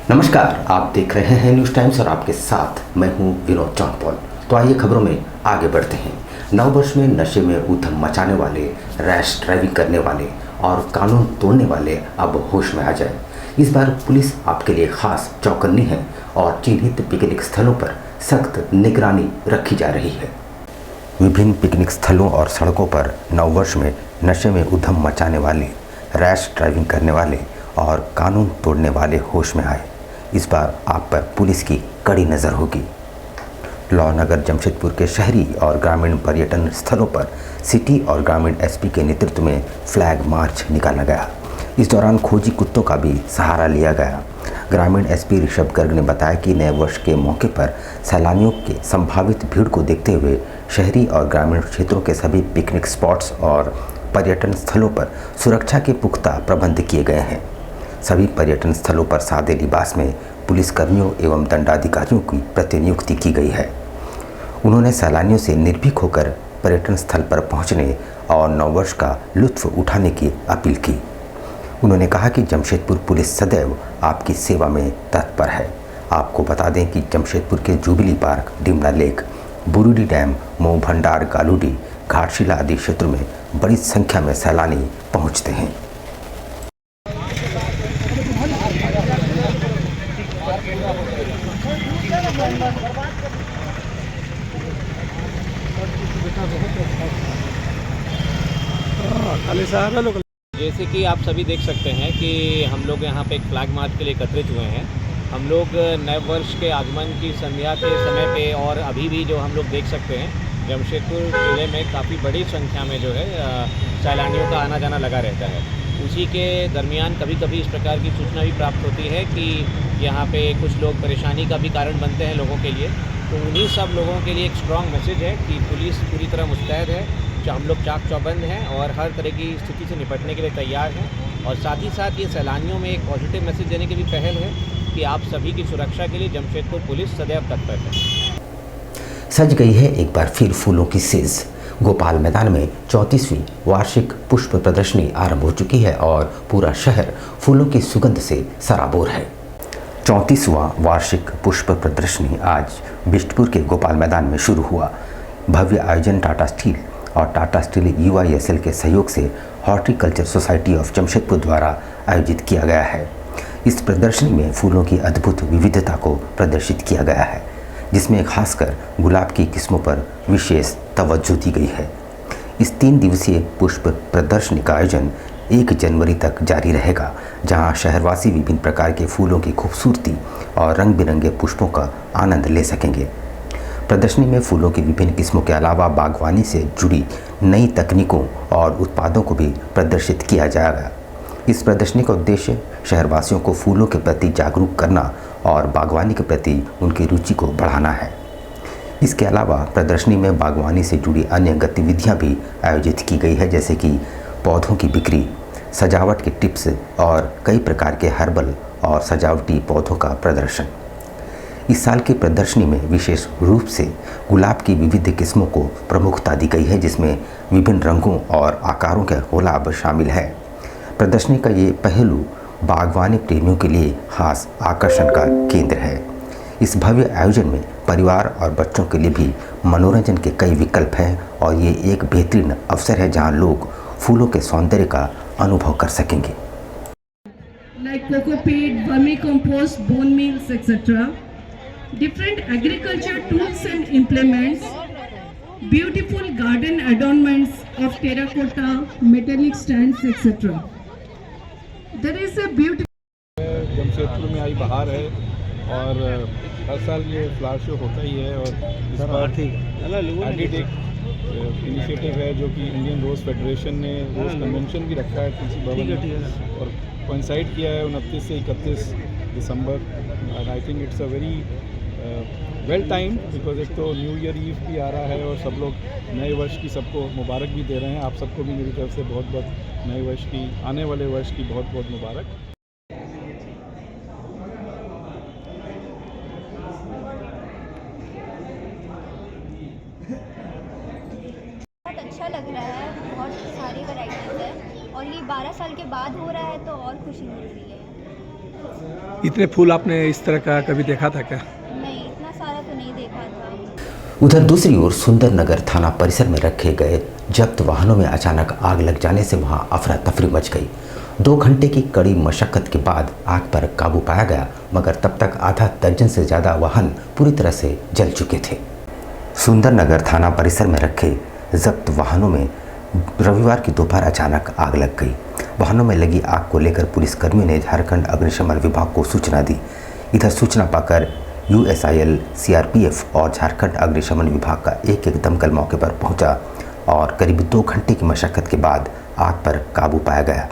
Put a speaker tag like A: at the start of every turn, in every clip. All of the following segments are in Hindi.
A: नमस्कार, आप देख रहे हैं न्यूज़ टाइम्स और आपके साथ मैं हूं विनोद चौंपल। तो आइए खबरों में आगे बढ़ते हैं। नव वर्ष में नशे में उधम मचाने वाले, रैश ड्राइविंग करने वाले और कानून तोड़ने वाले अब होश में आ जाए। इस बार पुलिस आपके लिए खास चौकन्नी है और चिन्हित पिकनिक स्थलों पर सख्त निगरानी रखी जा रही है। विभिन्न पिकनिक स्थलों और सड़कों पर नववर्ष में नशे में उधम मचाने वाले, रैश ड्राइविंग करने वाले और कानून तोड़ने वाले होश में आए। इस बार आप पर पुलिस की कड़ी नज़र होगी। लौनगर जमशेदपुर के शहरी और ग्रामीण पर्यटन स्थलों पर सिटी और ग्रामीण एसपी के नेतृत्व में फ्लैग मार्च निकाला गया। इस दौरान खोजी कुत्तों का भी सहारा लिया गया। ग्रामीण एसपी ऋषभ गर्ग ने बताया कि नए वर्ष के मौके पर सैलानियों के संभावित भीड़ को देखते हुए शहरी और ग्रामीण क्षेत्रों के सभी पिकनिक स्पॉट्स और पर्यटन स्थलों पर सुरक्षा के पुख्ता प्रबंध किए गए हैं। सभी पर्यटन स्थलों पर सादे लिबास में पुलिसकर्मियों एवं दंडाधिकारियों की प्रतिनियुक्ति की गई है। उन्होंने सैलानियों से निर्भीक होकर पर्यटन स्थल पर पहुंचने और नववर्ष का लुत्फ उठाने की अपील की। उन्होंने कहा कि जमशेदपुर पुलिस सदैव आपकी सेवा में तत्पर है। आपको बता दें कि जमशेदपुर के Jubilee Park, Dimna Lake, Burudih Dam, Mau Bhandar, Galudih, Ghatshila आदि क्षेत्रों में बड़ी संख्या में सैलानी पहुँचते हैं।
B: जैसे कि आप सभी देख सकते हैं कि हम लोग यहाँ पे एक फ्लैग मार्च के लिए एकत्रित हुए हैं। हम लोग नए वर्ष के आगमन की संध्या के समय पे और अभी भी जो हम लोग देख सकते हैं, जमशेदपुर ज़िले में काफ़ी बड़ी संख्या में जो है सैलानियों का आना जाना लगा रहता है। उसी के दरमियान कभी कभी इस प्रकार की सूचना भी प्राप्त होती है कि यहाँ पे कुछ लोग परेशानी का भी कारण बनते हैं लोगों के लिए। तो उन्हीं सब लोगों के लिए एक स्ट्रॉन्ग मैसेज है कि पुलिस पूरी तरह मुस्तैद है, हम लोग चाक चौबंद हैं और हर तरह की स्थिति से निपटने के लिए तैयार हैं। और साथ ही साथ ये सैलानियों में एक पॉजिटिव मैसेज देने की भी पहल है कि आप सभी की सुरक्षा के लिए जमशेदपुर पुलिस सदैव तत्पर है।
A: सज गई है एक बार फिर फूलों की सेज। गोपाल मैदान में 34वीं वार्षिक पुष्प प्रदर्शनी आरंभ हो चुकी है और पूरा शहर फूलों की सुगंध से सराबोर है। 34वां वार्षिक पुष्प प्रदर्शनी आज बिष्टपुर के गोपाल मैदान में शुरू हुआ। भव्य आयोजन टाटा स्टील और टाटा स्टील UISL के सहयोग से हॉर्टिकल्चर सोसाइटी ऑफ जमशेदपुर द्वारा आयोजित किया गया है। इस प्रदर्शनी में फूलों की अद्भुत विविधता को प्रदर्शित किया गया है, जिसमें खासकर गुलाब की किस्मों पर विशेष तवज्जो दी गई है। इस 3 दिवसीय पुष्प प्रदर्शनी का आयोजन 1 जनवरी तक जारी रहेगा, जहां शहरवासी विभिन्न प्रकार के फूलों की खूबसूरती और रंग बिरंगे पुष्पों का आनंद ले सकेंगे। प्रदर्शनी में फूलों की विभिन्न किस्मों के अलावा बागवानी से जुड़ी नई तकनीकों और उत्पादों को भी प्रदर्शित किया जाएगा। इस प्रदर्शनी का उद्देश्य शहरवासियों को फूलों के प्रति जागरूक करना और बागवानी के प्रति उनकी रुचि को बढ़ाना है। इसके अलावा प्रदर्शनी में बागवानी से जुड़ी अन्य गतिविधियां भी आयोजित की गई है, जैसे कि पौधों की बिक्री, सजावट के टिप्स और कई प्रकार के हर्बल और सजावटी पौधों का प्रदर्शन। इस साल की प्रदर्शनी में विशेष रूप से गुलाब की विविध किस्मों को प्रमुखता दी गई है, जिसमें विभिन्न रंगों और आकारों के गुलाब शामिल है। प्रदर्शनी का ये पहलू बागवानी प्रेमियों के लिए खास आकर्षण का केंद्र है। इस भव्य आयोजन में परिवार और बच्चों के लिए भी मनोरंजन के कई विकल्प हैं और ये एक बेहतरीन अवसर है जहां लोग फूलों के सौंदर्य का अनुभव कर सकेंगे।
C: Like cocopeat, vermicompost, bone meals, etc. Different agriculture tools and implements, beautiful garden adornments of terracotta, metallic stands, etc. There is a beautiful
D: Jamshedpur में आई बहार है और हर साल ये फ्लावर शो होता ही है। और इस बार एडिट एक इनिशिएटिव है जो कि इंडियन रोज़ फेडरेशन ने रोज़ कन्वेंशन भी रखा है तुलसी भवन में और कोइंसाइड किया है 29 से 31 दिसंबर। And I think it's a very well time, because एक तो न्यू ईयर ईव भी आ रहा है और सब लोग नए वर्ष की सबको मुबारक भी दे रहे हैं। आप सबको भी मेरी तरफ से बहुत बहुत नए वर्ष की, आने वाले वर्ष की बहुत बहुत मुबारक।
E: बहुत अच्छा लग रहा है, बहुत सारी वैरायटीज़ है और ये 12 साल के बाद हो रहा है तो और खुशी मिल रही है।
F: इतने फूल आपने इस तरह का कभी देखा था क्या?
E: नहीं, इतना सारा तो नहीं देखा था।
A: उधर दूसरी ओर सुंदरनगर थाना परिसर में रखे गए जब्त वाहनों में अचानक आग लग जाने से वहां अफरा तफरी मच गई। 2 घंटे की कड़ी मशक्कत के बाद आग पर काबू पाया गया, मगर तब तक आधा दर्जन से ज़्यादा वाहन पूरी तरह से जल चुके थे। सुंदरनगर थाना परिसर में रखे जब्त वाहनों में रविवार की दोपहर अचानक आग लग गई। वाहनों में लगी आग को लेकर पुलिसकर्मियों ने झारखंड अग्निशमन विभाग को सूचना दी। इधर सूचना पाकर USIL, CRPF और झारखंड अग्निशमन विभाग का एक दमकल मौके पर पहुंचा और करीब 2 घंटे की मशक्कत के बाद आग पर काबू पाया गया।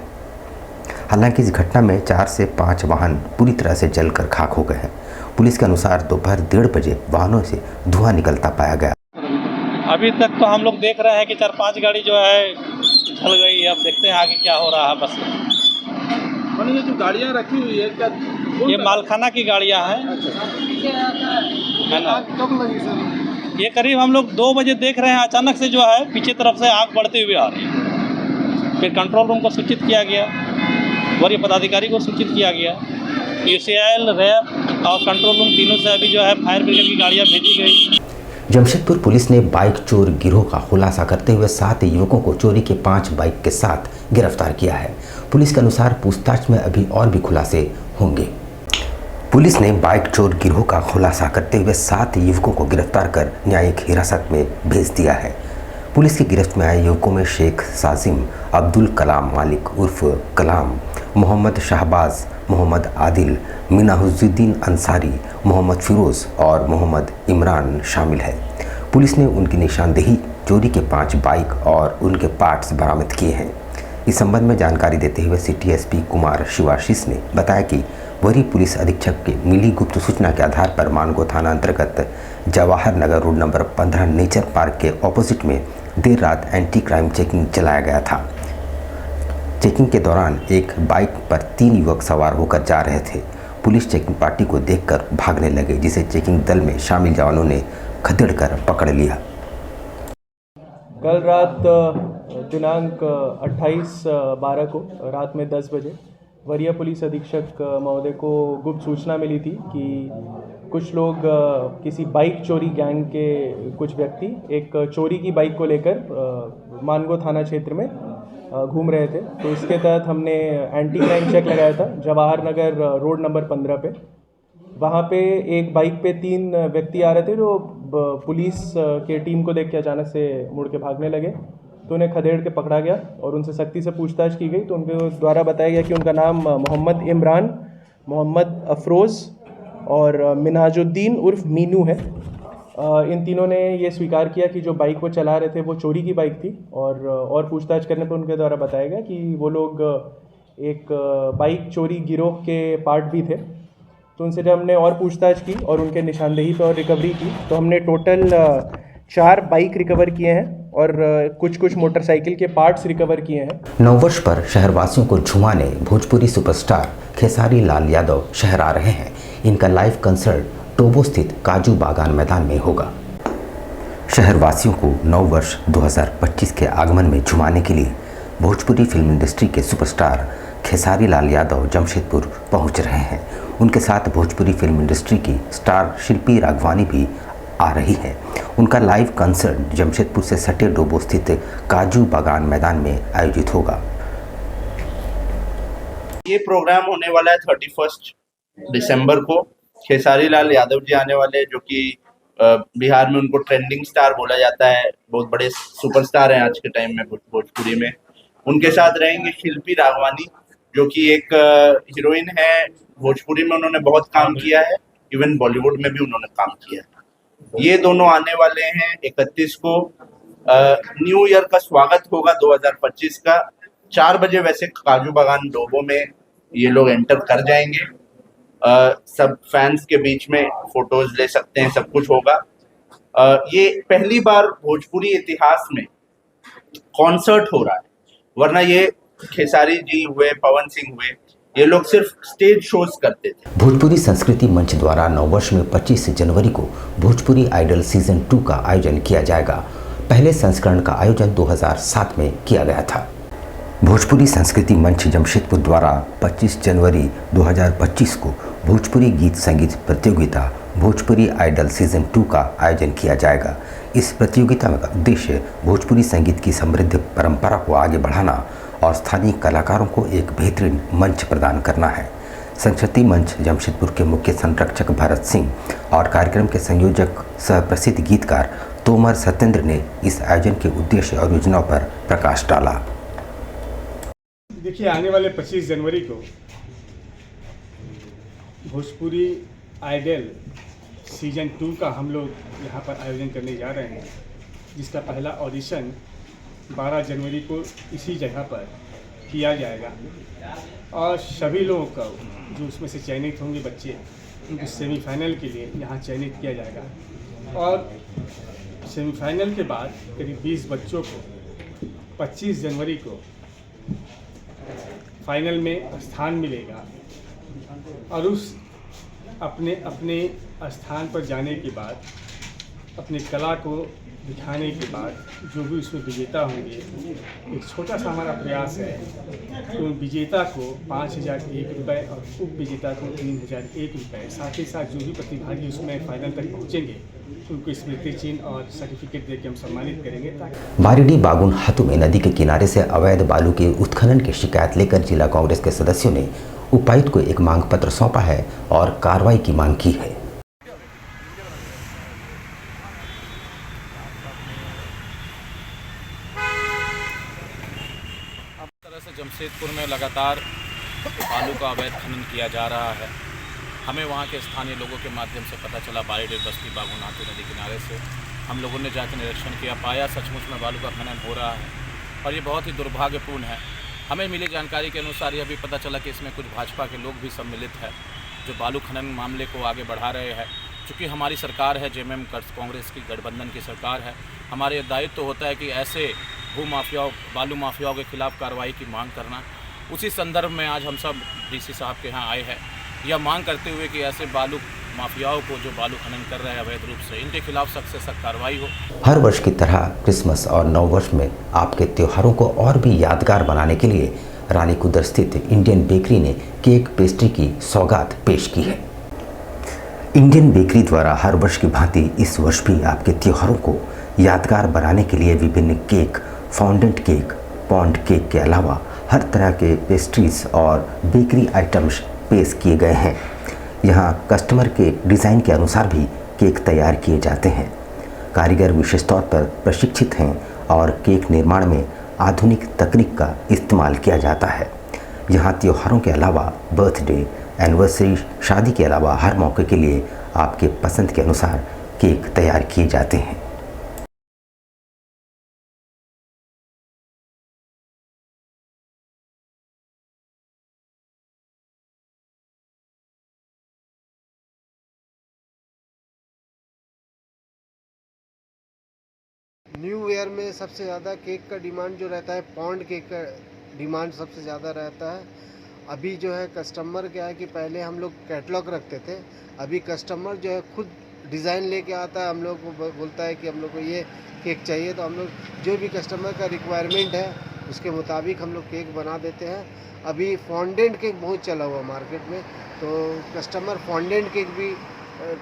A: हालांकि इस घटना में 4 से 5 वाहन पूरी तरह से जलकर खाक हो गए हैं। पुलिस के अनुसार दोपहर 1:30 बजे वाहनों से धुआं निकलता पाया गया।
G: अभी तक तो हम लोग देख रहे हैं कि 4-5 गाड़ी जो है जल गई। अब देखते हैं आगे क्या हो रहा है। बस
D: ये जो गाड़ियाँ रखी हुई है क्या
G: ये मालखाना की गाड़ियाँ हैं, है ना।
D: कब लगी सर?
G: ये करीब हम लोग 2 बजे देख रहे हैं, अचानक से जो है पीछे तरफ से आग बढ़ते हुए आ रही है। फिर कंट्रोल रूम को सूचित किया गया, वरीय पदाधिकारी को सूचित किया गया। UCIL, रैप और कंट्रोल रूम तीनों से अभी जो है फायर ब्रिगेड की गाड़ियाँ भेजी गई।
A: जमशेदपुर पुलिस ने बाइक चोर गिरोह का खुलासा करते हुए 7 युवकों को चोरी के 5 बाइक के साथ गिरफ्तार किया है। पुलिस के अनुसार पूछताछ में अभी और भी खुलासे होंगे। पुलिस ने बाइक चोर गिरोह का खुलासा करते हुए 7 युवकों को गिरफ्तार कर न्यायिक हिरासत में भेज दिया है। पुलिस की गिरफ्त में आए युवकों में शेख साजिम, अब्दुल कलाम मालिक उर्फ कलाम, मोहम्मद शाहबाज, मोहम्मद आदिल, मिनाहुद्दीन अंसारी, मोहम्मद फिरोज़ और मोहम्मद इमरान शामिल है। पुलिस ने उनकी निशानदेही चोरी के 5 बाइक और उनके पार्ट्स बरामद किए हैं। इस संबंध में जानकारी देते हुए सिटी SP कुमार शिवाशीष ने बताया कि वरीय पुलिस अधीक्षक के मिली गुप्त सूचना के आधार पर मानगो थाना अंतर्गत Jawahar Nagar road number 15 nature park के ऑपोजिट में देर रात एंटी क्राइम चेकिंग चलाया गया था। चेकिंग के दौरान एक बाइक पर 3 युवक सवार होकर जा रहे थे। पुलिस चेकिंग पार्टी को देखकर भागने लगे, जिसे चेकिंग दल में शामिल जवानों ने खदेड़कर पकड़ लिया।
H: कल रात दिनांक 28/12 को रात में 10 बजे वरीय पुलिस अधीक्षक महोदय को गुप्त सूचना मिली थी कि कुछ लोग किसी बाइक चोरी गैंग के कुछ व्यक्ति एक चोरी की बाइक को लेकर मानगो थाना क्षेत्र में घूम रहे थे। तो इसके तहत हमने एंटी क्राइम चेक लगाया था जवाहर नगर रोड नंबर 15 पे। वहाँ पे एक बाइक पे 3 व्यक्ति आ रहे थे जो पुलिस के टीम को देख के अचानक से मुड़ के भागने लगे। तो उन्हें खदेड़ के पकड़ा गया और उनसे सख्ती से पूछताछ की गई। तो उनके द्वारा बताया गया कि उनका नाम मोहम्मद इमरान, मोहम्मद अफरोज़ और मिनाजुद्दीन उर्फ मीनू है। इन तीनों ने ये स्वीकार किया कि जो बाइक वो चला रहे थे वो चोरी की बाइक थी। और पूछताछ करने पर उनके द्वारा बताया गया कि वो लोग एक बाइक चोरी गिरोह के पार्ट भी थे। तो उनसे जब हमने और पूछताछ की और उनके निशानदेही पर और रिकवरी की तो हमने टोटल 4 बाइक रिकवर किए हैं और कुछ मोटरसाइकिल के पार्ट्स रिकवर किए हैं।
A: नववर्ष पर शहरवासियों को झुमाने भोजपुरी सुपरस्टार खेसारी लाल यादव शहर आ रहे हैं। इनका लाइव कंसर्ट टोबो स्थित काजू बागान मैदान में होगा। शहरवासियों को नववर्ष 2025 के आगमन में झुमाने के लिए भोजपुरी फिल्म इंडस्ट्री के सुपरस्टार खेसारी लाल यादव जमशेदपुर पहुंच रहे हैं। उनके साथ भोजपुरी फिल्म इंडस्ट्री की स्टार शिल्पी राघवानी भी आ रही है। उनका लाइव कंसर्ट जमशेदपुर से सटे डोबो स्थित काजू बागान मैदान में आयोजित होगा।
I: ये प्रोग्राम होने वाला है 31 दिसंबर को। खेसारी लाल यादव जी आने वाले, जो कि बिहार में उनको ट्रेंडिंग स्टार बोला जाता है, बहुत बड़े सुपरस्टार हैं आज के टाइम में भोजपुरी में। उनके साथ रहेंगे शिल्पी राघवानी, जो कि एक हीरोइन है। भोजपुरी में उन्होंने बहुत काम किया है, इवन बॉलीवुड में भी उन्होंने काम किया है। ये दोनों आने वाले हैं 31 को। न्यू ईयर का स्वागत होगा 2025 का। 4 बजे वैसे काजू बागान डोबो में ये लोग एंटर कर जाएंगे। सब फैंस के बीच में फोटोज ले सकते हैं, सब कुछ होगा। ये पहली बार भोजपुरी इतिहास में कॉन्सर्ट हो रहा है, वरना ये खेसारी जी हुए, पवन सिंह हुए, ये लोग सिर्फ स्टेज शोज करते थे।
A: भोजपुरी संस्कृति मंच द्वारा नववर्ष में 25 जनवरी को भोजपुरी आइडल सीजन 2 का आयोजन किया जाएगा। पहले संस्करण का आयोजन 2007 में किया गया था। भोजपुरी संस्कृति मंच जमशेदपुर द्वारा 25 जनवरी 2025 को भोजपुरी गीत संगीत प्रतियोगिता भोजपुरी आइडल सीजन 2 का आयोजन किया जाएगा। इस प्रतियोगिता का उद्देश्य भोजपुरी संगीत की समृद्ध परंपरा को आगे बढ़ाना और स्थानीय कलाकारों को एक बेहतरीन मंच प्रदान करना है। संस्कृति मंच जमशेदपुर के मुख्य संरक्षक भरत सिंह और कार्यक्रम के संयोजक सह प्रसिद्ध गीतकार तोमर सत्येंद्र ने इस आयोजन के उद्देश्य और योजनाओं पर प्रकाश डाला।
J: देखिए, आने वाले 25 जनवरी को भोजपुरी आइडल सीजन 2 का हम लोग यहाँ पर आयोजन करने जा रहे हैं, जिसका पहला ऑडिशन 12 जनवरी को इसी जगह पर किया जाएगा और सभी लोगों का जो उसमें से चयनित होंगे बच्चे, उनको सेमीफाइनल के लिए यहाँ चयनित किया जाएगा और सेमीफाइनल के बाद करीब 20 बच्चों को 25 जनवरी को फाइनल में स्थान मिलेगा और उस अपने अपने स्थान पर जाने के बाद अपनी कला को दिखाने के बाद जो भी उसमें विजेता होंगे, एक छोटा सा हमारा प्रयास है तो विजेता को 5,001 रुपये और उप विजेता को 3,001 रुपये, साथ ही साथ जो भी प्रतिभागी उसमें फाइनल तक पहुंचेंगे उनको स्मृति चिन्ह और सर्टिफिकेट देकर हम सम्मानित करेंगे।
A: बारिडी बागुन हाथू में नदी के किनारे से अवैध बालू के उत्खनन की शिकायत लेकर जिला कांग्रेस के सदस्यों ने उपायुक्त को एक मांग पत्र सौंपा है और कार्रवाई की मांग की है।
B: जमशेदपुर में लगातार बालू का अवैध खनन किया जा रहा है। हमें वहाँ के स्थानीय लोगों के माध्यम से पता चला, बारिडी बस्ती बागुन हाथू नदी किनारे से हम लोगों ने जाकर निरीक्षण किया, पाया सचमुच में बालू का खनन हो रहा है और ये बहुत ही दुर्भाग्यपूर्ण है। हमें मिली जानकारी के अनुसार यह भी पता चला कि इसमें कुछ भाजपा के लोग भी सम्मिलित हैं जो बालू खनन मामले को आगे बढ़ा रहे हैं। चूँकि हमारी सरकार है, जेएमएम कांग्रेस की गठबंधन की सरकार है, हमारे दायित्व तो होता है कि ऐसे भू माफियाओं, बालू माफियाओं के खिलाफ कार्रवाई की मांग करना। उसी संदर्भ में आज हम सब डीसी साहब के यहाँ आए हैं, यह मांग करते हुए कि ऐसे बालू माफियाओं को जो बालू खनन कर रहे हैं अवैध रूप से, इनके खिलाफ सख्त से सख्त कार्रवाई हो।
A: हर वर्ष की तरह क्रिसमस और नववर्ष में आपके त्योहारों को और भी यादगार बनाने के लिए रानी कुदर स्थित इंडियन बेकरी ने केक पेस्ट्री की सौगात पेश की है। इंडियन बेकरी द्वारा हर वर्ष की भांति इस वर्ष भी आपके त्योहारों को यादगार बनाने के लिए विभिन्न cake, fondant cake, pond cake के अलावा हर तरह के पेस्ट्रीज और बेकरी आइटम्स पेश किए गए हैं। यहाँ कस्टमर के डिज़ाइन के अनुसार भी केक तैयार किए जाते हैं। कारीगर विशेष तौर पर प्रशिक्षित हैं और केक निर्माण में आधुनिक तकनीक का इस्तेमाल किया जाता है। यहाँ त्योहारों के अलावा बर्थडे, एनिवर्सरी, शादी के अलावा हर मौके के लिए आपके पसंद के अनुसार केक तैयार किए जाते हैं।
K: न्यू ईयर में सबसे ज़्यादा केक का डिमांड जो रहता है, पॉन्ड केक का डिमांड सबसे ज़्यादा रहता है। अभी जो है कस्टमर क्या है कि पहले हम लोग कैटलॉग रखते थे, अभी कस्टमर जो है खुद डिज़ाइन लेके आता है, हम लोग को बोलता है कि हम लोग को ये केक चाहिए, तो हम लोग जो भी कस्टमर का रिक्वायरमेंट है उसके मुताबिक हम लोग केक बना देते हैं। अभी फॉन्डेंट केक बहुत चला हुआ मार्केट में, तो कस्टमर फॉन्डेंट केक भी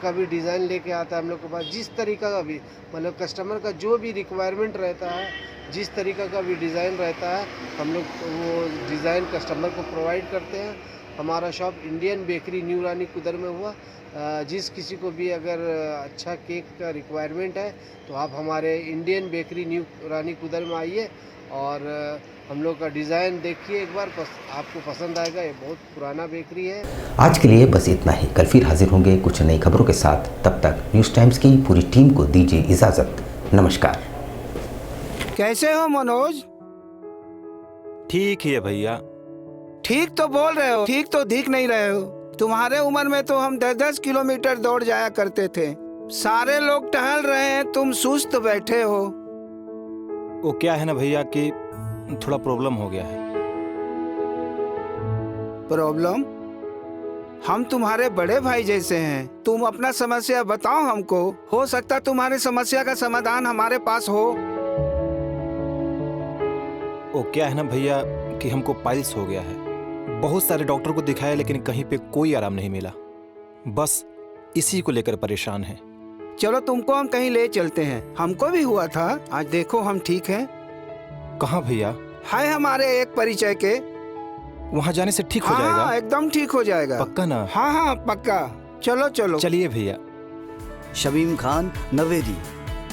K: का भी डिज़ाइन लेके आता है हम लोग के पास। जिस तरीका का भी मतलब कस्टमर का जो भी रिक्वायरमेंट रहता है, जिस तरीका का भी डिज़ाइन रहता है, हम लोग वो डिज़ाइन कस्टमर को प्रोवाइड करते हैं। हमारा शॉप इंडियन बेकरी न्यू रानी कुदर में हुआ। जिस किसी को भी अगर अच्छा केक का रिक्वायरमेंट है तो आप हमारे इंडियन बेकरी न्यू रानी कुदर में आइए और हम लोग का डिज़ाइन देखिए एक बार, आपको पसंद आएगा। ये बहुत पुराना बेकरी है।
A: आज के लिए बस इतना ही। कल फिर हाजिर होंगे कुछ नई खबरों के साथ। तब तक न्यूज़ टाइम्स की पूरी टीम को दीजिए इजाज़त। नमस्कार।
L: कैसे हो मनोज?
M: ठीक है भैया।
L: ठीक तो बोल रहे हो, ठीक तो दिख नहीं रहे हो। तुम्हारे उम्र में तो हम 10-10 किलोमीटर दौड़ जाया करते थे। सारे लोग टहल रहे हैं, तुम सुस्त बैठे हो।
M: वो क्या है ना भैया कि थोड़ा प्रॉब्लम हो गया है।
L: प्रॉब्लम? हम तुम्हारे बड़े भाई जैसे हैं, तुम अपना समस्या बताओ हमको, हो सकता तुम्हारी समस्या का समाधान हमारे पास हो।
M: वो क्या है ना भैया कि हमको पाइल्स हो गया है। बहुत सारे डॉक्टर को दिखाया लेकिन कहीं पे कोई आराम नहीं मिला। बस इसी को लेकर परेशान है।
L: चलो तुमको हम कहीं ले चलते हैं, हमको भी हुआ था, आज देखो हम ठीक हैं।
M: कहाँ भैया?
L: है हमारे एक परिचय के।
M: वहाँ जाने से ठीक हो
L: हाँ,
M: जाएगा?
L: एकदम ठीक हो जाएगा।
M: पक्का ना?
L: हाँ हाँ पक्का। चलो चलो
M: चलिए भैया।
N: शमीम खान नवेदी,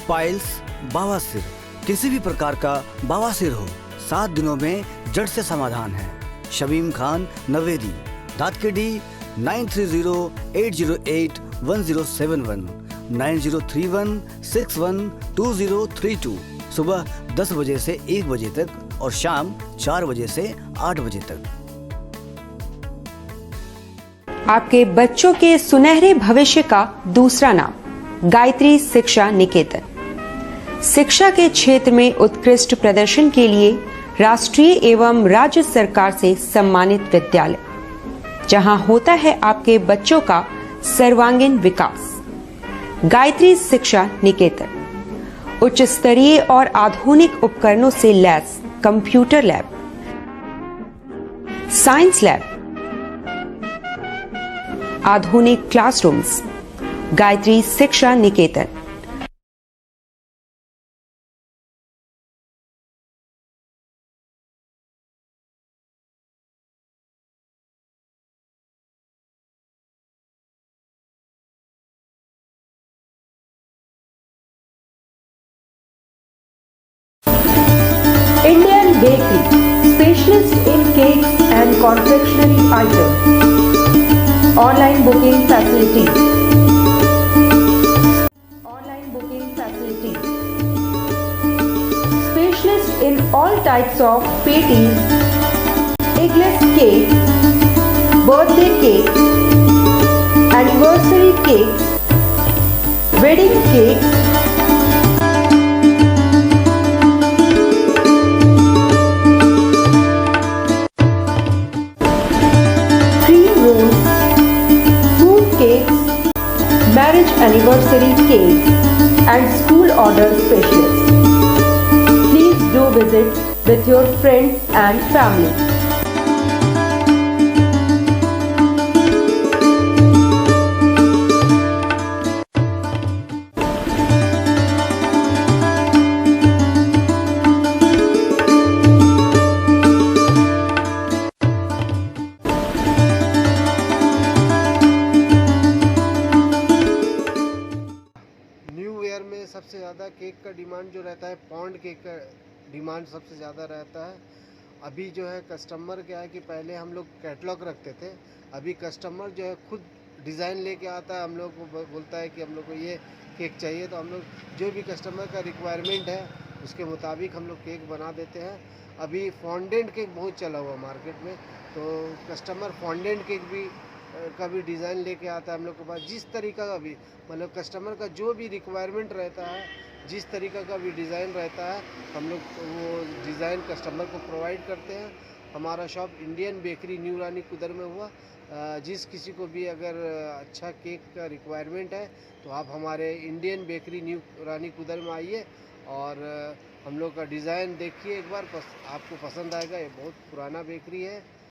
N: पाइल्स, बवासीर, किसी भी प्रकार का बवासीर हो 7 दिनों में जड़ से समाधान है। शमीम खान नवेदी, दातकेडी 9308081071 9031612032। सुबह 10 बजे से 1 बजे तक और शाम 4 बजे से 8 बजे तक।
O: आपके बच्चों के सुनहरे भविष्य का दूसरा नाम गायत्री शिक्षा निकेतन। शिक्षा के क्षेत्र में उत्कृष्ट प्रदर्शन के लिए राष्ट्रीय एवं राज्य सरकार से सम्मानित विद्यालय, जहां होता है आपके बच्चों का सर्वांगीण विकास। गायत्री शिक्षा निकेतन उच्च स्तरीय और आधुनिक उपकरणों से lace computer lab, science lab, आधुनिक क्लासरूम्स। गायत्री शिक्षा निकेतन।
P: Indian Bakery, specialist in cakes and confectionery items. Online booking facilities. Specialist in all types of patties, eggless cake, birthday cake, anniversary cakes, wedding cakes, marriage anniversary cake and school order specialist. Please do visit with your friends and family.
K: सबसे ज़्यादा केक का डिमांड जो रहता है, पॉन्ड केक का डिमांड सबसे ज़्यादा रहता है। अभी जो है कस्टमर क्या है कि पहले हम लोग कैटलॉग रखते थे, अभी कस्टमर जो है खुद डिज़ाइन लेके आता है, हम लोग को बोलता है कि हम लोग को ये केक चाहिए, तो हम लोग जो भी कस्टमर का रिक्वायरमेंट है उसके मुताबिक हम लोग केक बना देते हैं। अभी फॉन्डेंट केक बहुत चला हुआ मार्केट में, तो कस्टमर फॉन्डेंट केक भी का भी डिज़ाइन लेके आता है हम लोग के पास। जिस तरीका का भी मतलब कस्टमर का जो भी रिक्वायरमेंट रहता है, जिस तरीका का भी डिज़ाइन रहता है, हम लोग वो डिज़ाइन कस्टमर को प्रोवाइड करते हैं। हमारा शॉप इंडियन बेकरी न्यू रानी कुदर में हुआ। जिस किसी को भी अगर अच्छा केक का रिक्वायरमेंट है तो आप हमारे इंडियन बेकरी न्यू रानी कुदर में आइए और हम लोग का डिज़ाइन देखिए एक बार, आपको पसंद आएगा। ये बहुत पुराना बेकरी है।